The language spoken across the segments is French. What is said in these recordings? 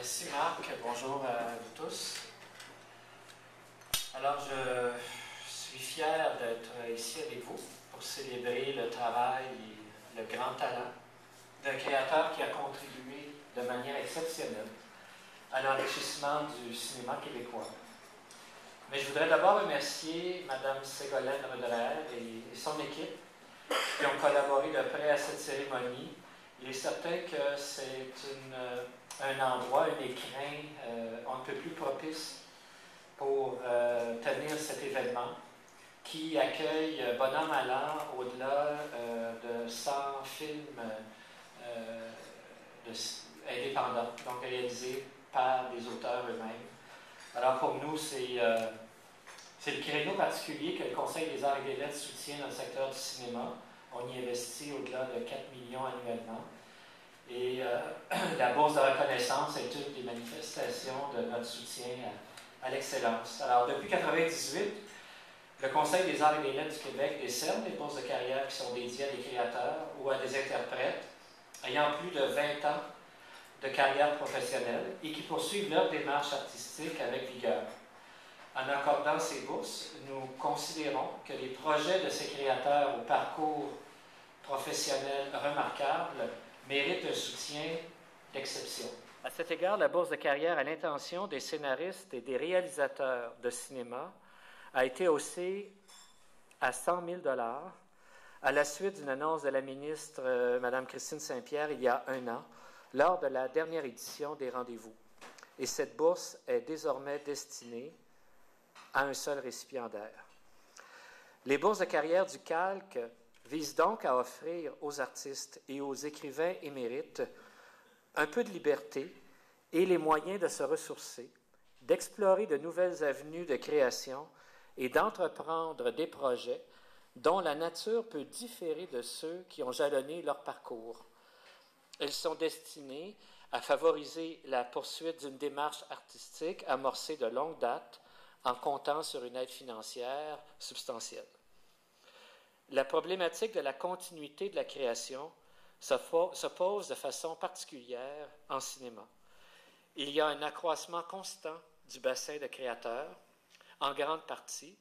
Merci Marc, bonjour à vous tous. Alors je suis fier d'être ici avec vous pour célébrer le travail et le grand talent d'un créateur qui a contribué de manière exceptionnelle à l'enrichissement du cinéma québécois. Mais je voudrais d'abord remercier Mme Ségolène Roederer et son équipe qui ont collaboré de près à cette cérémonie. Il est certain que c'est un endroit, un écrin un peu plus propice pour tenir cet événement qui accueille bon an mal an au-delà de 100 films indépendants, donc réalisés par des auteurs eux-mêmes. Alors pour nous, c'est le créneau particulier que le Conseil des arts et des lettres soutient dans le secteur du cinéma. On y investit au-delà de 4 millions annuellement. Et la bourse de reconnaissance est une des manifestations de notre soutien à l'excellence. Alors, depuis 1998, le Conseil des arts et des lettres du Québec décerne des bourses de carrière qui sont dédiées à des créateurs ou à des interprètes ayant plus de 20 ans de carrière professionnelle et qui poursuivent leur démarche artistique avec vigueur. En accordant ces bourses, nous considérons que les projets de ces créateurs au parcours professionnel remarquable méritent un soutien d'exception. À cet égard, la bourse de carrière à l'intention des scénaristes et des réalisateurs de cinéma a été haussée à 100 000 $ à la suite d'une annonce de la ministre Mme Christine Saint-Pierre il y a un an, lors de la dernière édition des Rendez-vous. Et cette bourse est désormais destinée à un seul récipiendaire. Les bourses de carrière du Calque visent donc à offrir aux artistes et aux écrivains émérites un peu de liberté et les moyens de se ressourcer, d'explorer de nouvelles avenues de création et d'entreprendre des projets dont la nature peut différer de ceux qui ont jalonné leur parcours. Elles sont destinées à favoriser la poursuite d'une démarche artistique amorcée de longue date en comptant sur une aide financière substantielle. La problématique de la continuité de la création se pose de façon particulière en cinéma. Il y a un accroissement constant du bassin de créateurs, en grande partie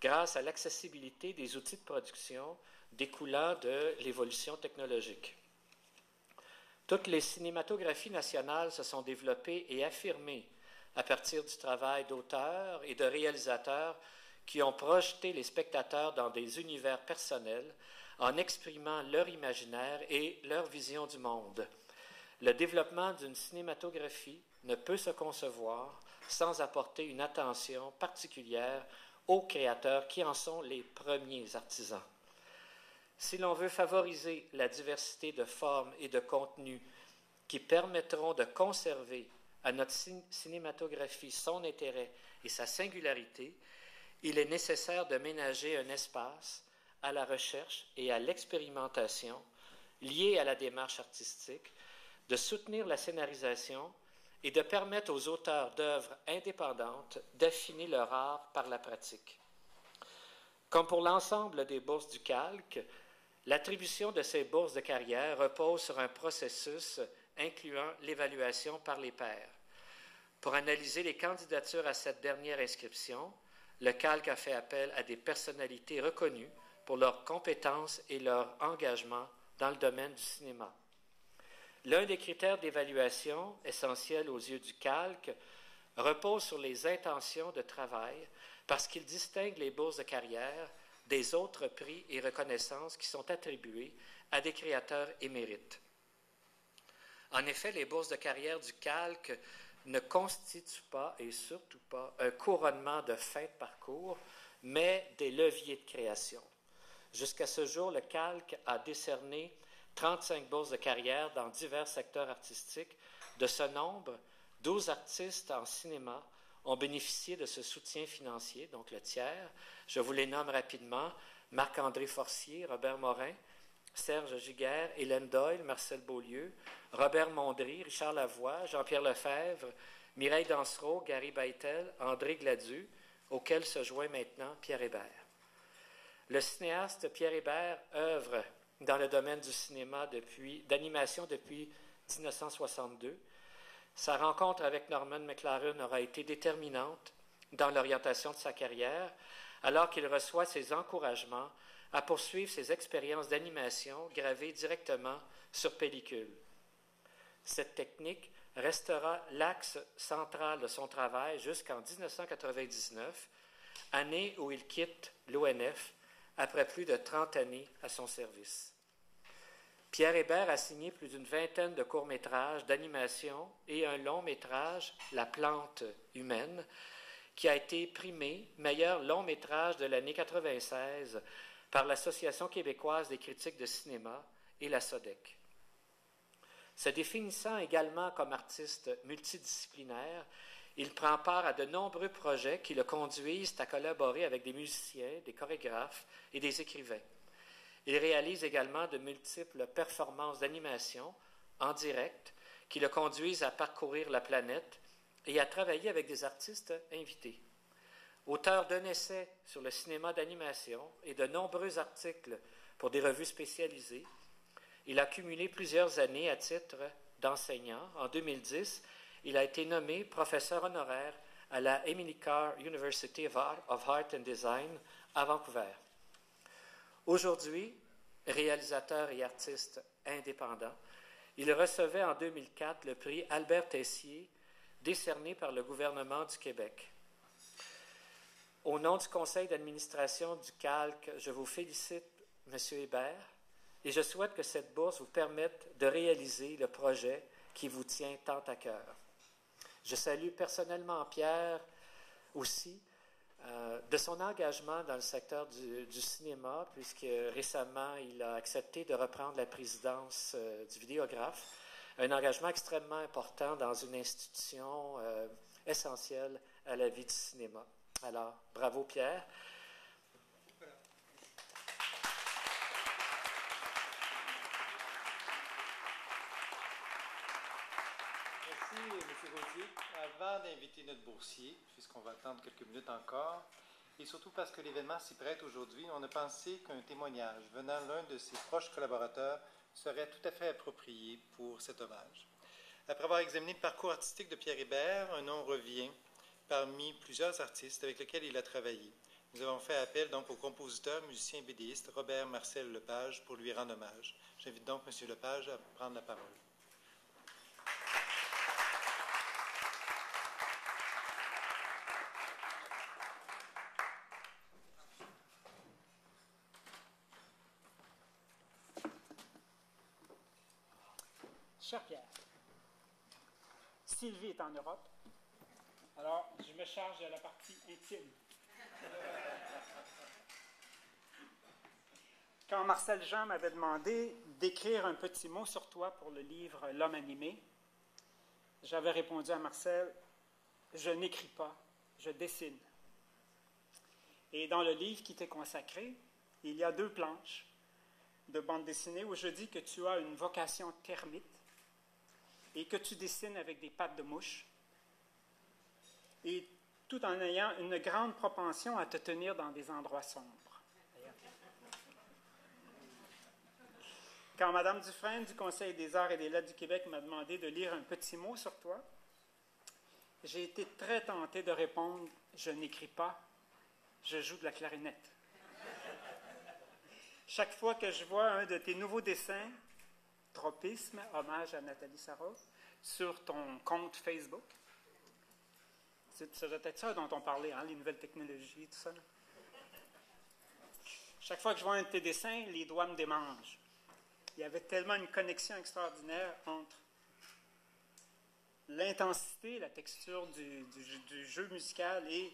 grâce à l'accessibilité des outils de production découlant de l'évolution technologique. Toutes les cinématographies nationales se sont développées et affirmées à partir du travail d'auteurs et de réalisateurs qui ont projeté les spectateurs dans des univers personnels en exprimant leur imaginaire et leur vision du monde. Le développement d'une cinématographie ne peut se concevoir sans apporter une attention particulière aux créateurs qui en sont les premiers artisans. Si l'on veut favoriser la diversité de formes et de contenus qui permettront de conserver à notre cinématographie son intérêt et sa singularité, il est nécessaire de ménager un espace à la recherche et à l'expérimentation liée à la démarche artistique, de soutenir la scénarisation et de permettre aux auteurs d'œuvres indépendantes d'affiner leur art par la pratique. Comme pour l'ensemble des bourses du Calque, l'attribution de ces bourses de carrière repose sur un processus incluant l'évaluation par les pairs. Pour analyser les candidatures à cette dernière inscription, le Calque a fait appel à des personnalités reconnues pour leurs compétences et leur engagement dans le domaine du cinéma. L'un des critères d'évaluation essentiels aux yeux du Calque repose sur les intentions de travail parce qu'il distingue les bourses de carrière des autres prix et reconnaissances qui sont attribués à des créateurs émérites. En effet, les bourses de carrière du Calque ne constituent pas, et surtout pas, un couronnement de fin de parcours, mais des leviers de création. Jusqu'à ce jour, le Calque a décerné 35 bourses de carrière dans divers secteurs artistiques. De ce nombre, 12 artistes en cinéma ont bénéficié de ce soutien financier, donc le tiers. Je vous les nomme rapidement: Marc-André Forcier, Robert Morin, Serge Giguère, Hélène Doyle, Marcel Beaulieu, Robert Mondry, Richard Lavoie, Jean-Pierre Lefebvre, Mireille Dansereau, Gary Beitel, André Gladu, auquel se joint maintenant Pierre Hébert. Le cinéaste Pierre Hébert œuvre dans le domaine du cinéma d'animation depuis 1962. Sa rencontre avec Norman McLaren aura été déterminante dans l'orientation de sa carrière, alors qu'il reçoit ses encouragements à poursuivre ses expériences d'animation gravées directement sur pellicule. Cette technique restera l'axe central de son travail jusqu'en 1999, année où il quitte l'ONF après plus de 30 années à son service. Pierre Hébert a signé plus d'une vingtaine de courts-métrages d'animation et un long-métrage, La plante humaine, qui a été primé meilleur long-métrage de l'année 1996 par l'Association québécoise des critiques de cinéma et la SODEC. Se définissant également comme artiste multidisciplinaire, il prend part à de nombreux projets qui le conduisent à collaborer avec des musiciens, des chorégraphes et des écrivains. Il réalise également de multiples performances d'animation en direct qui le conduisent à parcourir la planète et à travailler avec des artistes invités. Auteur d'un essai sur le cinéma d'animation et de nombreux articles pour des revues spécialisées, il a cumulé plusieurs années à titre d'enseignant. En 2010, il a été nommé professeur honoraire à la Emily Carr University of Art and Design à Vancouver. Aujourd'hui, réalisateur et artiste indépendant, il recevait en 2004 le prix Albert Tessier, décerné par le gouvernement du Québec. Au nom du conseil d'administration du Calque, je vous félicite, M. Hébert, et je souhaite que cette bourse vous permette de réaliser le projet qui vous tient tant à cœur. Je salue personnellement Pierre aussi de son engagement dans le secteur du cinéma, puisque récemment il a accepté de reprendre la présidence du vidéographe, un engagement extrêmement important dans une institution essentielle à la vie du cinéma. Alors, bravo Pierre. Merci, M. Gauthier. Avant d'inviter notre boursier, puisqu'on va attendre quelques minutes encore, et surtout parce que l'événement s'y prête aujourd'hui, on a pensé qu'un témoignage venant l'un de ses proches collaborateurs serait tout à fait approprié pour cet hommage. Après avoir examiné le parcours artistique de Pierre Hébert, un nom revient parmi plusieurs artistes avec lesquels il a travaillé. Nous avons fait appel donc au compositeur, musicien et bédéiste Robert Marcel Lepage pour lui rendre hommage. J'invite donc M. Lepage à prendre la parole. Cher Pierre, Sylvie est en Europe, alors je me charge de la partie intime. Quand Marcel Jean m'avait demandé d'écrire un petit mot sur toi pour le livre L'homme animé, j'avais répondu à Marcel, je n'écris pas, je dessine. Et dans le livre qui t'est consacré, il y a 2 planches de bande dessinée où je dis que tu as une vocation termite et que tu dessines avec des pattes de mouche, et tout en ayant une grande propension à te tenir dans des endroits sombres. Quand Mme Dufresne du Conseil des arts et des lettres du Québec m'a demandé de lire un petit mot sur toi, j'ai été très tenté de répondre « Je n'écris pas, je joue de la clarinette ». Chaque fois que je vois un de tes nouveaux dessins, Tropisme, hommage à Nathalie Sarraute, sur ton compte Facebook. Ça doit être ça dont on parlait, hein, les nouvelles technologies, tout ça. Chaque fois que je vois un de tes dessins, les doigts me démangent. Il y avait tellement une connexion extraordinaire entre l'intensité, la texture du jeu musical et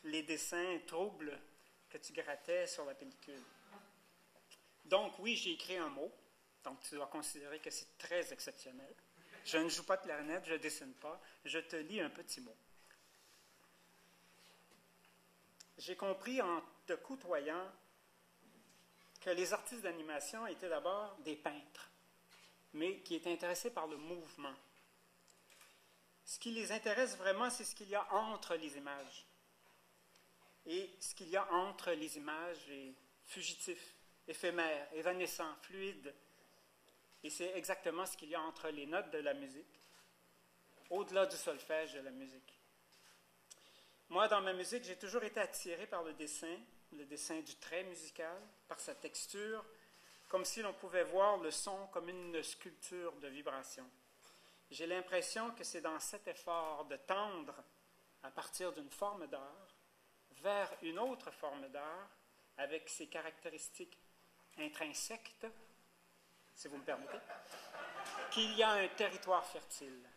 les dessins troubles que tu grattais sur la pellicule. Donc oui, j'ai écrit un mot. Donc, tu dois considérer que c'est très exceptionnel. Je ne joue pas de clarinette, je ne dessine pas, je te lis un petit mot. J'ai compris en te côtoyant que les artistes d'animation étaient d'abord des peintres, mais qui étaient intéressés par le mouvement. Ce qui les intéresse vraiment, c'est ce qu'il y a entre les images. Et ce qu'il y a entre les images est fugitif, éphémère, évanescent, fluide. Et c'est exactement ce qu'il y a entre les notes de la musique au-delà du solfège de la musique. Moi, dans ma musique, j'ai toujours été attiré par le dessin du trait musical, par sa texture, comme si l'on pouvait voir le son comme une sculpture de vibration. J'ai l'impression que c'est dans cet effort de tendre à partir d'une forme d'art vers une autre forme d'art avec ses caractéristiques intrinsèques, si vous me permettez, qu'il y a un territoire fertile.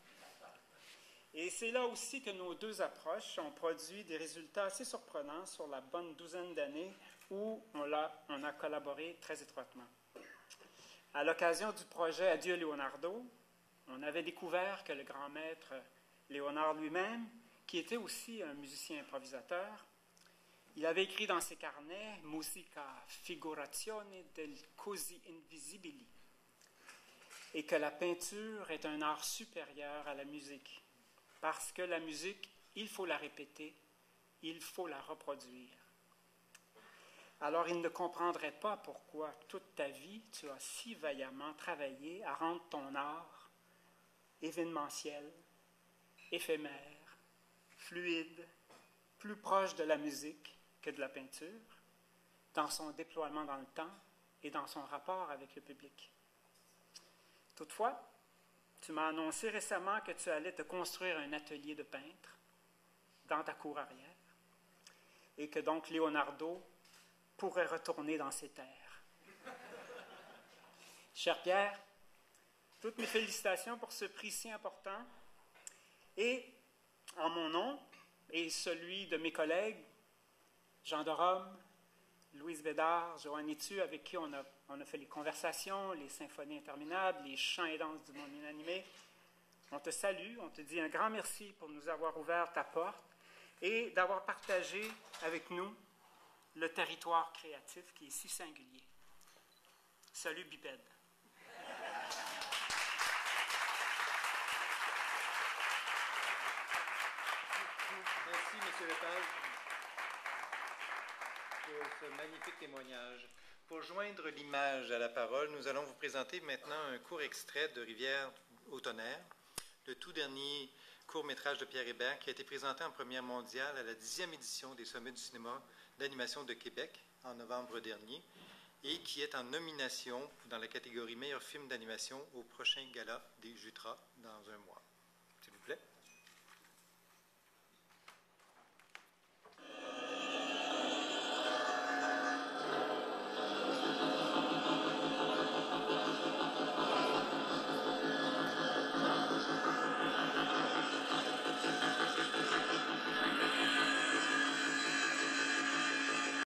Et c'est là aussi que nos deux approches ont produit des résultats assez surprenants sur la bonne douzaine d'années où on a collaboré très étroitement. À l'occasion du projet Adieu Leonardo, on avait découvert que le grand maître Léonard lui-même, qui était aussi un musicien improvisateur, il avait écrit dans ses carnets « Musica figurazione del così invisibili » et que la peinture est un art supérieur à la musique, parce que la musique, il faut la répéter, il faut la reproduire. Alors il ne comprendrait pas pourquoi toute ta vie, tu as si vaillamment travaillé à rendre ton art événementiel, éphémère, fluide, plus proche de la musique que de la peinture, dans son déploiement dans le temps et dans son rapport avec le public. Toutefois, tu m'as annoncé récemment que tu allais te construire un atelier de peintre dans ta cour arrière et que donc Leonardo pourrait retourner dans ses terres. Cher Pierre, toutes mes félicitations pour ce prix si important et en mon nom et celui de mes collègues Jean de Rome, Louise Bédard, Joanne Itu, avec qui on a fait les conversations, les symphonies interminables, les chants et danses du monde inanimé. On te salue, on te dit un grand merci pour nous avoir ouvert ta porte et d'avoir partagé avec nous le territoire créatif qui est si singulier. Salut Bipède. Merci, M. Lepage, pour ce magnifique témoignage. Pour joindre l'image à la parole, nous allons vous présenter maintenant un court extrait de Rivière au tonnerre, le tout dernier court-métrage de Pierre Hébert qui a été présenté en première mondiale à la 10e édition des Sommets du cinéma d'animation de Québec en novembre dernier et qui est en nomination dans la catégorie meilleur film d'animation au prochain gala des Jutras dans un mois. S'il vous plaît.